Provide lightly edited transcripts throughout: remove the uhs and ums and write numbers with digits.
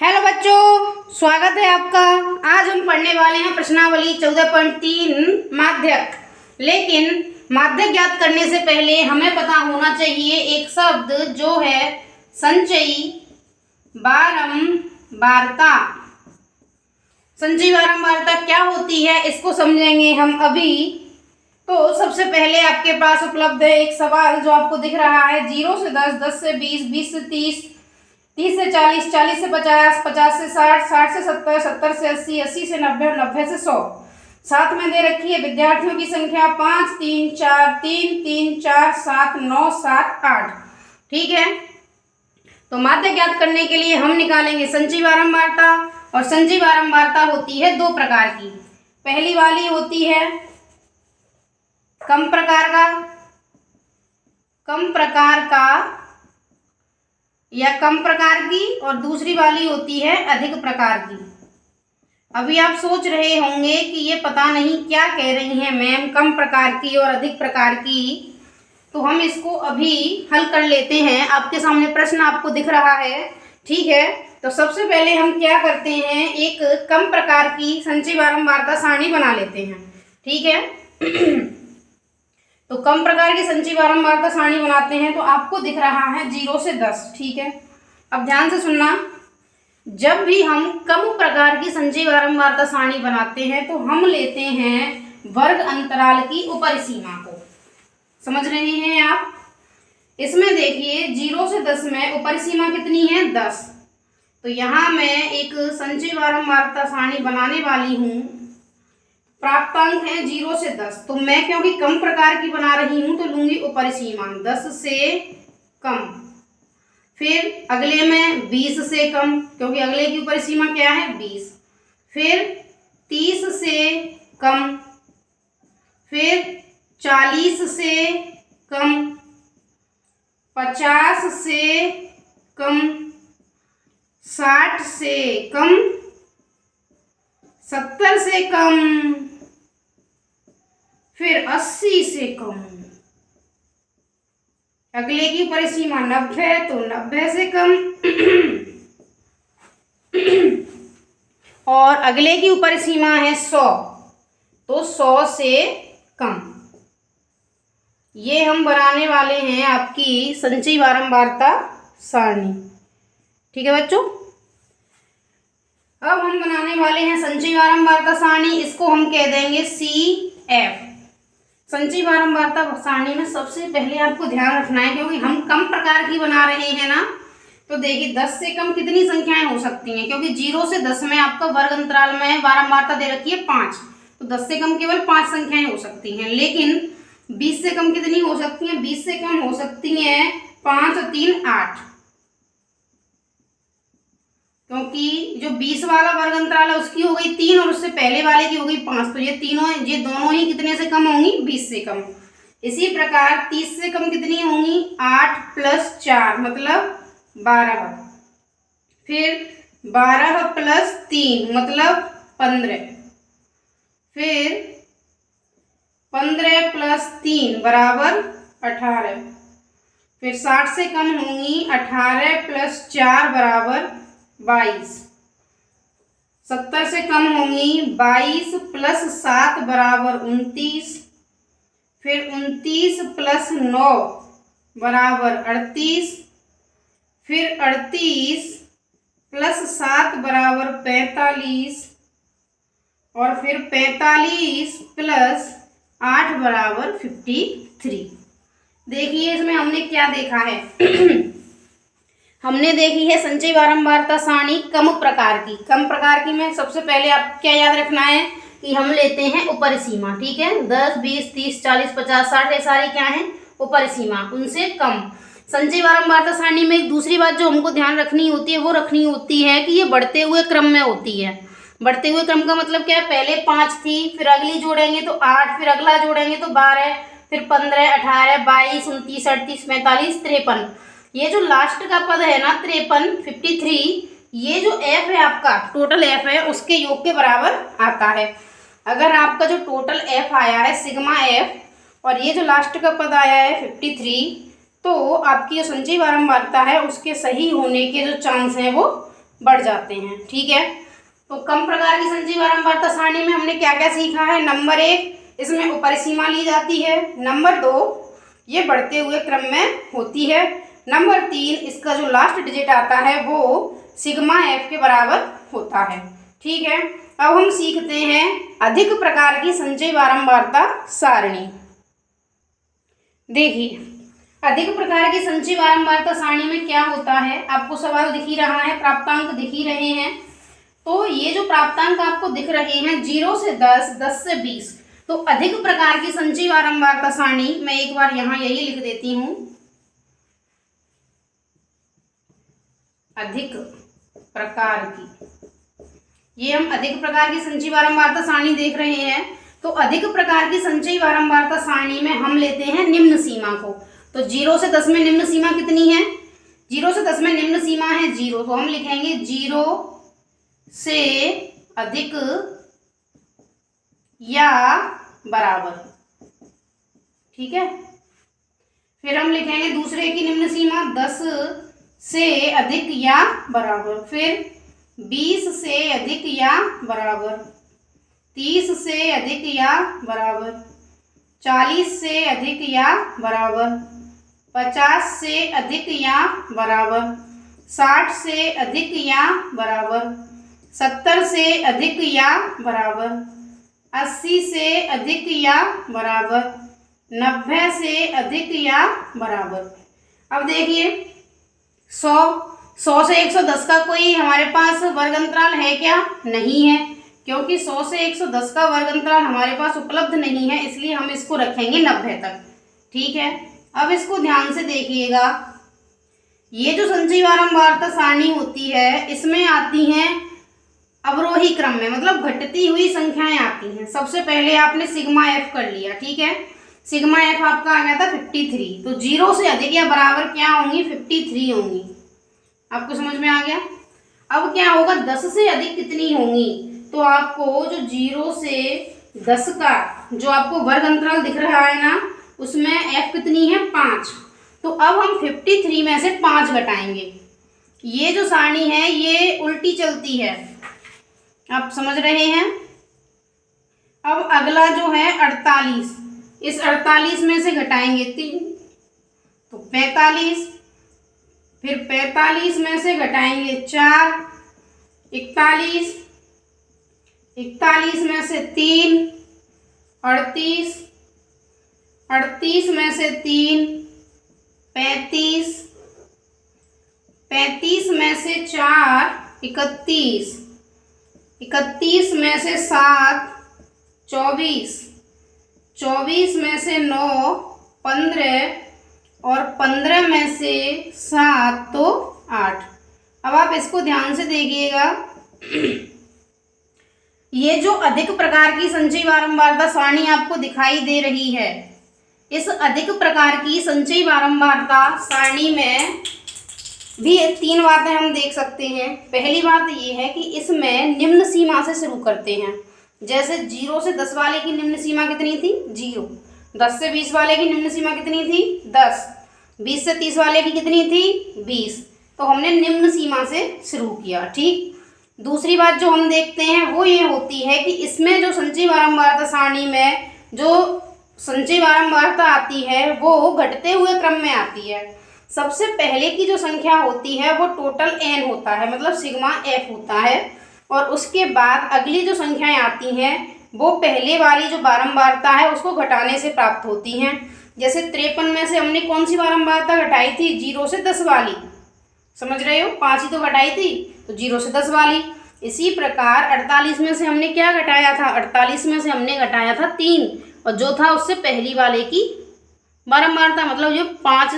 Hello बच्चों, स्वागत है आपका। आज हम पढ़ने वाले हैं प्रश्नावली 14.3 माध्यक। लेकिन माध्यक ज्ञात करने से पहले हमें पता होना चाहिए एक शब्द जो है संचयी बारंबारता। संचयी बारंबारता क्या होती है इसको समझेंगे हम अभी। तो सबसे पहले आपके पास उपलब्ध है एक सवाल जो आपको दिख रहा है 0 से 10, 10 से 20, 20 से 30, 30 से 40, 40 से 50, 50 से 60, 60 से 70, 70 से 80, 80 से 90, 90 से 100। साथ में दे रखी है विद्यार्थियों की संख्या 5, 3, 4, 3, 3, 4, 7, 9, 7, 8। ठीक है, तो माध्यक ज्ञात करने के लिए हम निकालेंगे संचयी बारंबारता। और संचयी बारंबारता होती है दो प्रकार की। पहली वाली होती है कम प्रकार की और दूसरी वाली होती है अधिक प्रकार की। अभी आप सोच रहे होंगे कि ये पता नहीं क्या कह रही हैं मैम, कम प्रकार की और अधिक प्रकार की। तो हम इसको अभी हल कर लेते हैं। आपके सामने प्रश्न आपको दिख रहा है, ठीक है। तो सबसे पहले हम क्या करते हैं, एक कम प्रकार की संचयी बारंबारता सारणी बना लेते हैं, ठीक है। तो कम प्रकार की संचयी बारंबारता सारणी बनाते हैं। तो आपको दिख रहा है 0 से 10, ठीक है। अब ध्यान से सुनना, जब भी हम कम प्रकार की संचयी बारंबारता सारणी बनाते हैं तो हम लेते हैं वर्ग अंतराल की ऊपरी सीमा को। समझ रहे हैं आप? इसमें देखिए 0 से 10 में ऊपरी सीमा कितनी है, 10। तो यहाँ मैं एक संचयी बारंबारता सारणी बनाने वाली हूँ। प्राप्तांक है 0 से 10। तो मैं क्योंकि कम प्रकार की बना रही हूं तो लूंगी ऊपरी सीमा 10 से कम। फिर अगले में 20 से कम, क्योंकि अगले की ऊपरी सीमा क्या है, 20। फिर 30 से कम, फिर 40 से कम, 50 से कम, 60 से कम, 70 से कम, फिर 80 से कम। अगले की ऊपरी सीमा 90, तो 90 से कम। और अगले की ऊपरी सीमा है 100, तो 100 से कम। ये हम बनाने वाले हैं आपकी संचयी बारंबारता सारणी, ठीक है बच्चों। अब हम बनाने वाले हैं संचयी बारंबारता सारणी, इसको हम कह देंगे CF। संचयी बारंबारता सारणी में सबसे पहले आपको ध्यान रखना है, क्योंकि हम कम प्रकार की बना रहे हैं ना। तो देखिए 10 से कम कितनी संख्याएं हो सकती हैं, क्योंकि 0 से 10 में आपका वर्ग अंतराल में बारंबारता दे रखी है 5। तो 10 से कम केवल 5 संख्याएं हो सकती हैं। लेकिन 20 से कम कितनी हो सकती हैं, 20 से कम हो सकती हैं 5 और 3 8, क्योंकि जो 20 वाला वर्ग अंतराल है उसकी हो गई 3 और उससे पहले वाले की हो गई 5। तो ये दोनों ही कितने से कम होंगी, 20 से कम। इसी प्रकार 30 से कम कितनी होंगी, 8 + 4 मतलब 12। फिर 12 + 3 मतलब 15। फिर 15 + 3 बराबर 18। फिर 60 से कम होंगी 18 + 4 बराबर 22। 70 से कम होंगी 22 + 7 बराबर 29। फिर 29 + 9 बराबर 38। फिर 38 + 7 बराबर 45। और फिर 45 + 8 बराबर 53। देखिए इसमें हमने क्या देखा है। हमने देखी है संचयी बारंबारता सारणी कम प्रकार की। कम प्रकार की में सबसे पहले आप क्या याद रखना है कि हम लेते हैं ऊपरी सीमा, ठीक है। 10, 20, 30, 40, 50, 60 ये सारी क्या है, ऊपरी सीमा, उनसे कम। संचयी बारंबारता सारणी में एक दूसरी बात जो हमको ध्यान रखनी होती है वो रखनी होती है कि ये बढ़ते हुए क्रम में होती है। बढ़ते हुए क्रम का मतलब क्या है, पहले 5 थी, फिर अगली जोड़ेंगे तो 8, फिर अगला जोड़ेंगे तो 12, फिर 15, 18, 22, 29, 38, 45, 53। ये जो लास्ट का पद है ना 53, 53, ये जो f है आपका टोटल f है उसके योग के बराबर आता है। अगर आपका जो टोटल f आया है सिग्मा f और ये जो लास्ट का पद आया है 53, तो आपकी जो संचयी बारंबारता है उसके सही होने के जो चांस हैं वो बढ़ जाते हैं। ठीक है, तो कम प्रकार की संचयी बारंबारता सारणी में हमने क्या क्या सीखा है। नंबर 1, इसमें ऊपरी सीमा ली जाती है। नंबर 2, ये बढ़ते हुए क्रम में होती है। नंबर 3, इसका जो लास्ट डिजिट आता है वो सिग्मा एफ के बराबर होता है। ठीक है, अब हम सीखते हैं अधिक प्रकार की संचयी बारंबारता सारणी। देखिए, अधिक प्रकार की संचयी बारंबारता सारणी में क्या होता है, आपको सवाल दिख ही रहा है, प्राप्तांक दिख ही रहे हैं। तो ये जो प्राप्तांक आपको दिख रहे हैं 0 से 10, 10 से 20, तो अधिक प्रकार की संचयी बारंबारता सारणी, मैं एक बार यहाँ यही लिख देती हूँ, अधिक प्रकार की, ये हम अधिक प्रकार की संचयी बारंबारता सारणी देख रहे हैं। तो अधिक प्रकार की संचयी बारंबारता सारणी में हम लेते हैं निम्न सीमा को। तो 0 से 10 में निम्न सीमा कितनी है, 0 से 10 में निम्न सीमा है 0, तो हम लिखेंगे 0 से अधिक या बराबर। ठीक है, फिर हम लिखेंगे दूसरे की निम्न सीमा 10 से अधिक या बराबर, फिर 20 से अधिक या बराबर, 30 से अधिक या बराबर, 40 से अधिक या बराबर, 50 से अधिक या बराबर, 60 से अधिक या बराबर, 70 से अधिक या बराबर, 80 से अधिक या बराबर, 90 से अधिक या बराबर। अब देखिए 100 से 110 का कोई हमारे पास वर्ग अंतराल है क्या, नहीं है, क्योंकि 100 से 110 का वर्ग अंतराल हमारे पास उपलब्ध नहीं है, इसलिए हम इसको रखेंगे 90 तक। ठीक है, अब इसको ध्यान से देखिएगा, ये जो संचयी बारंबारता सारणी होती है इसमें आती हैं अवरोही क्रम में, मतलब घटती हुई संख्याएं आती हैं। सबसे पहले आपने सिग्मा एफ कर लिया। ठीक है, सिग्मा एफ आपका आ गया था 53, तो 0 से अधिक या बराबर क्या होंगी, 53 होंगी। आपको समझ में आ गया। अब क्या होगा, 10 से अधिक कितनी होंगी, तो आपको जो 0 से 10 का जो आपको वर्ग अंतराल दिख रहा है ना, उसमें एफ कितनी है, 5। तो अब हम 53 में से 5 घटाएंगे। ये जो सारणी है ये उल्टी चलती है, आप समझ रहे हैं। अब अगला जो है 48, इस 48 में से घटाएंगे 3, तो 45, फिर 45 में से घटाएंगे 4, 41, 41 में से 3, 38, 38 में से 3, 35, 35 में से 4, 31, 31 में से 7, 24, 24 में से 9, 15, और 15 में से 7 तो 8। अब आप इसको ध्यान से देखिएगा, ये जो अधिक प्रकार की संचयी बारंबारता सारणी आपको दिखाई दे रही है, इस अधिक प्रकार की संचयी बारंबारता सारणी में भी 3 बातें हम देख सकते हैं। पहली बात ये है कि इसमें निम्न सीमा से शुरू करते हैं। जैसे 0 से 10 वाले की निम्न सीमा कितनी थी, 0। 10 से 20 वाले की निम्न सीमा कितनी थी, 10। 20 से 30 वाले की कितनी थी, 20। तो हमने निम्न सीमा से शुरू किया। ठीक, दूसरी बात जो हम देखते हैं वो ये होती है कि इसमें जो संचयी बारंबारता सारणी में जो संचयी बारंबारता आती है वो घटते हुए क्रम में आती है। सबसे पहले की जो संख्या होती है वो टोटल n होता है, मतलब सिग्मा f होता है, और उसके बाद अगली जो संख्याएं आती हैं वो पहले वाली जो बारंबारता है उसको घटाने से प्राप्त होती हैं। जैसे 53 में से हमने कौन सी बारंबारता घटाई थी, 0 से 10 वाली, समझ रहे हो, 5 ही तो घटाई थी, तो 0 से 10 वाली। इसी प्रकार 48 में से हमने क्या घटाया था, 48 में से हमने घटाया था 3, और जो था उससे पहली वाले की बारंबारता, मतलब जो 5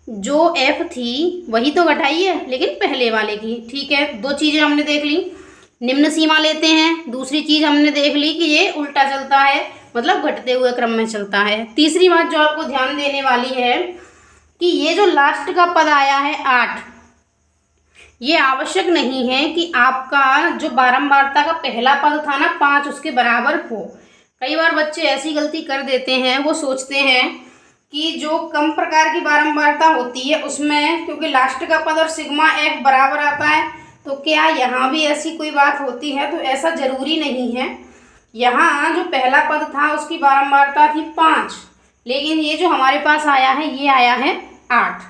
जो f थी वही तो घटाई है, लेकिन पहले वाले की। ठीक है, 2 चीज़ें हमने देख ली, निम्न सीमा लेते हैं, दूसरी चीज़ हमने देख ली कि ये उल्टा चलता है, मतलब घटते हुए क्रम में चलता है। तीसरी बात जो आपको ध्यान देने वाली है कि ये जो लास्ट का पद आया है 8, ये आवश्यक नहीं है कि आपका जो बारंबारता का पहला पद था ना 5 उसके बराबर हो। कई बार बच्चे ऐसी गलती कर देते हैं, वो सोचते हैं कि जो कम प्रकार की बारंबारता होती है उसमें क्योंकि लास्ट का पद और सिग्मा एफ बराबर आता है, तो क्या यहाँ भी ऐसी कोई बात होती है? तो ऐसा ज़रूरी नहीं है। यहाँ जो पहला पद था उसकी बारंबारता थी 5, लेकिन ये जो हमारे पास आया है ये आया है 8।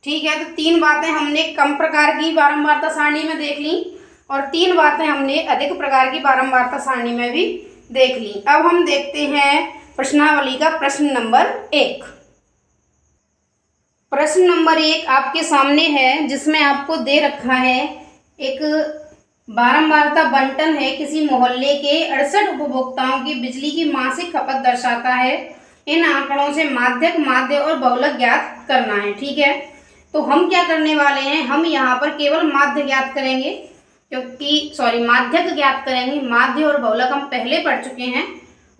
ठीक है, तो 3 बातें हमने कम प्रकार की बारंबारता सारणी में देख ली और 3 बातें हमने अधिक प्रकार की बारंबारता सारणी में भी देख ली। अब हम देखते हैं प्रश्नावली का प्रश्न नंबर 1। प्रश्न नंबर 1 आपके सामने है, जिसमें आपको दे रखा है एक बारंबारता बंटन है। किसी मोहल्ले के 68 उपभोक्ताओं की बिजली की मासिक खपत दर्शाता है। इन आंकड़ों से माध्यक, माध्य और बहुलक ज्ञात करना है। ठीक है, तो हम क्या करने वाले हैं, हम यहाँ पर केवल माध्य ज्ञात करेंगे, क्योंकि माध्यक ज्ञात करेंगे। माध्य और बहुलक हम पहले पढ़ चुके हैं।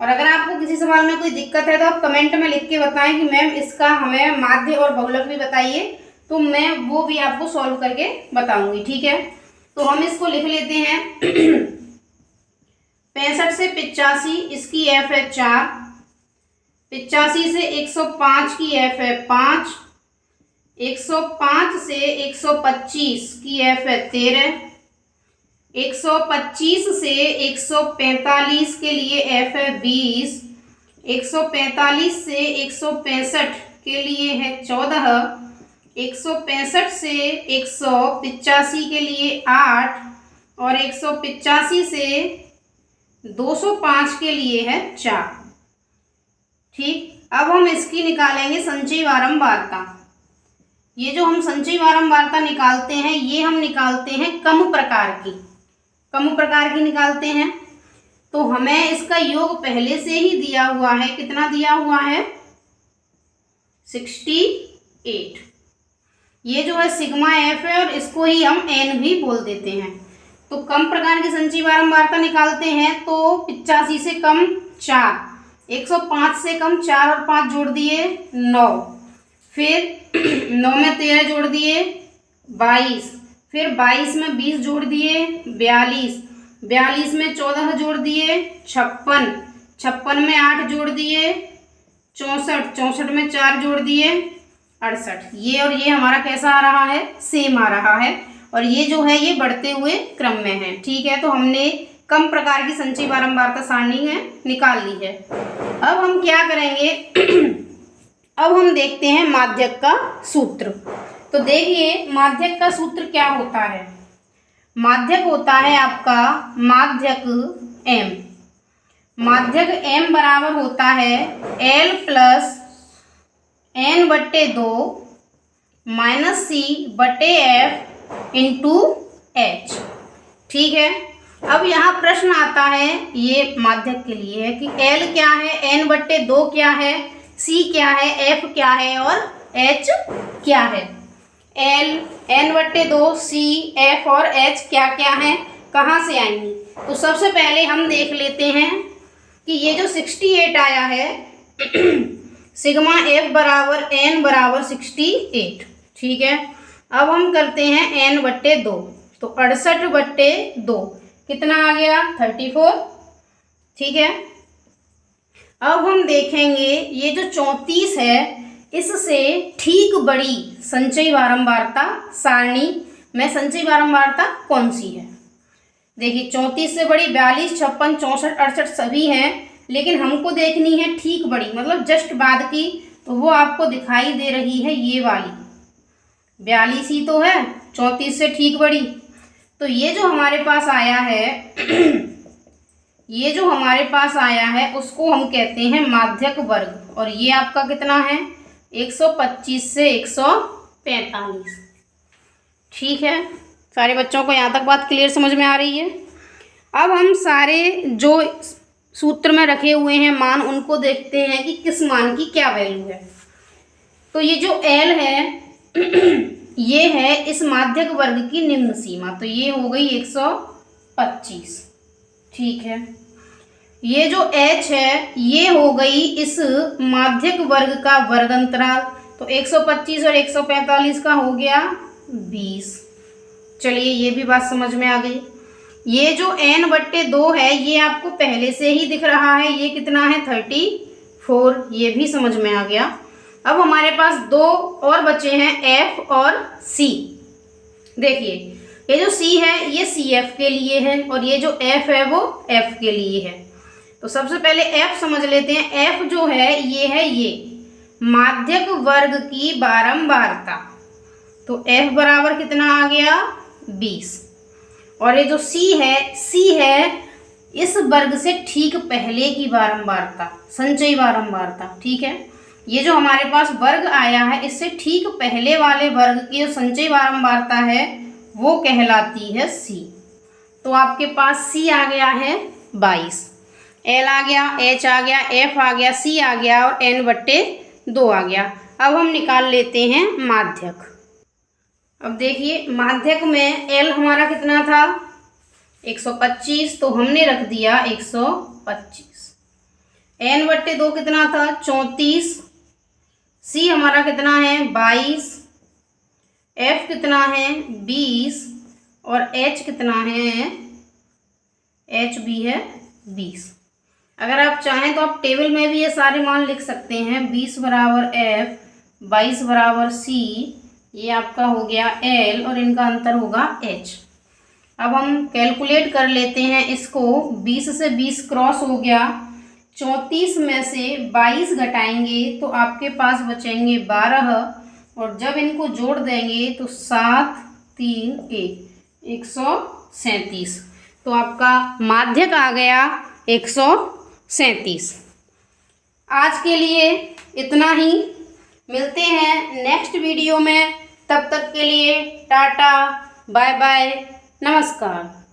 और अगर आपको किसी सवाल में कोई दिक्कत है तो आप कमेंट में लिख के बताएं कि मैम इसका हमें माध्य और बहुलक भी बताइए, तो मैं वो भी आपको सॉल्व करके बताऊंगी। ठीक है, तो हम इसको लिख लेते हैं। 65 से 85 इसकी एफ है 4, 85 से 105 की एफ है 5, 105 से 125 की एफ है 13, 125 से 145 के लिए एफ है 20, 145 से 165 के लिए है 14, 165 से 185 के लिए 8 और 185 से 205 के लिए है 4। ठीक, अब हम इसकी निकालेंगे संचयी बारंबारता। ये जो हम संचयी बारंबारता निकालते हैं ये हम निकालते हैं कम प्रकार की, कम प्रकार की निकालते हैं। तो हमें इसका योग पहले से ही दिया हुआ है। कितना दिया हुआ है? 68। ये जो है सिग्मा एफ है और इसको ही हम एन भी बोल देते हैं। तो कम प्रकार की संचयी बारंबारता निकालते हैं तो 85 से कम 4, 105 से कम 4 और 5 जोड़ दिए 9, फिर 9 में 13 जोड़ दिए 22, फिर 22 में 20 जोड़ दिए 42, 42 में 14 जोड़ दिए 56, 56 में 8 जोड़ दिए 64, 64 में 4 जोड़ दिए 68। ये और ये हमारा कैसा आ रहा है? सेम आ रहा है। और ये जो है ये बढ़ते हुए क्रम में है। ठीक है, तो हमने कम प्रकार की संचयी बारंबारता सारणी है निकाल ली है। अब हम क्या करेंगे? अब हम देखते हैं माध्यक का सूत्र। तो देखिए माध्यक का सूत्र क्या होता है। माध्यक होता है आपका माध्यक m। माध्यक m बराबर होता है L प्लस n बट्टे 2 माइनस C बट्टे F इंटू H। ठीक है, अब यहाँ प्रश्न आता है ये माध्यक के लिए है कि L क्या है, n बट्टे 2 क्या है, C क्या है, F क्या है और H क्या है। L, n बट्टे 2, C, F और H क्या क्या है, कहाँ से आएंगी? तो सबसे पहले हम देख लेते हैं कि ये जो 68 आया है सिग्मा F बराबर n बराबर 68। ठीक है, अब हम करते हैं n बट्टे 2, तो 68 बट्टे 2 कितना आ गया? 34। ठीक है, अब हम देखेंगे ये जो 34 है इससे ठीक बड़ी संचयी बारंबारता सारणी में संचयी बारंबारता कौन सी है? देखिए 34 से बड़ी 42, 56, 64, 68 सभी हैं, लेकिन हमको देखनी है ठीक बड़ी, मतलब जस्ट बाद की। तो वो आपको दिखाई दे रही है ये वाली 42 ही तो है, 34 से ठीक बड़ी। तो ये जो हमारे पास आया है ये जो हमारे पास आया है उसको हम कहते हैं माध्यक वर्ग। और ये आपका कितना है? 125 से 145। ठीक है, सारे बच्चों को यहाँ तक बात क्लियर समझ में आ रही है। अब हम सारे जो सूत्र में रखे हुए हैं मान उनको देखते हैं कि किस मान की क्या वैल्यू है। तो ये जो L है ये है इस माध्यक वर्ग की निम्न सीमा, तो ये हो गई 125। ठीक है, ये जो H है ये हो गई इस माध्यक वर्ग का वर्ग अंतराल, तो 125 और 145 का हो गया 20। चलिए ये भी बात समझ में आ गई। ये जो n बट्टे 2 है ये आपको पहले से ही दिख रहा है, ये कितना है? 34। ये भी समझ में आ गया। अब हमारे पास 2 और बचे हैं F और C। देखिए ये जो C है ये CF के लिए है और ये जो F है वो F के लिए है। तो सबसे पहले F समझ लेते हैं। F जो है ये माध्यक वर्ग की बारंबारता। तो F बराबर कितना आ गया 20। और ये जो C है इस वर्ग से ठीक पहले की बारंबारता, संचयी बारंबारता। ठीक है, ये जो हमारे पास वर्ग आया है इससे ठीक पहले वाले वर्ग की जो संचयी बारंबारता है वो कहलाती है C। तो आपके पास C आ गया है 22, L आ गया, H आ गया, F आ गया, C आ गया और N/2 आ गया। अब हम निकाल लेते हैं माध्यक। अब देखिए माध्यक में L हमारा कितना था 125, तो हमने रख दिया 125। N/2 कितना था 34। C हमारा कितना है 22। F कितना है 20 और H कितना है, H भी है 20। अगर आप चाहें तो आप टेबल में भी ये सारे मान लिख सकते हैं। 20 बराबर F, 22 बराबर C, ये आपका हो गया L और इनका अंतर होगा H। अब हम कैलकुलेट कर लेते हैं इसको। 20 से 20 क्रॉस हो गया, 34 में से 22 घटाएंगे तो आपके पास बचेंगे 12 और जब इनको जोड़ देंगे तो 7 3 1 137। तो आपका माध्यक आ गया 137। आज के लिए इतना ही, मिलते हैं नेक्स्ट वीडियो में। तब तक के लिए टाटा बाय बाय, नमस्कार।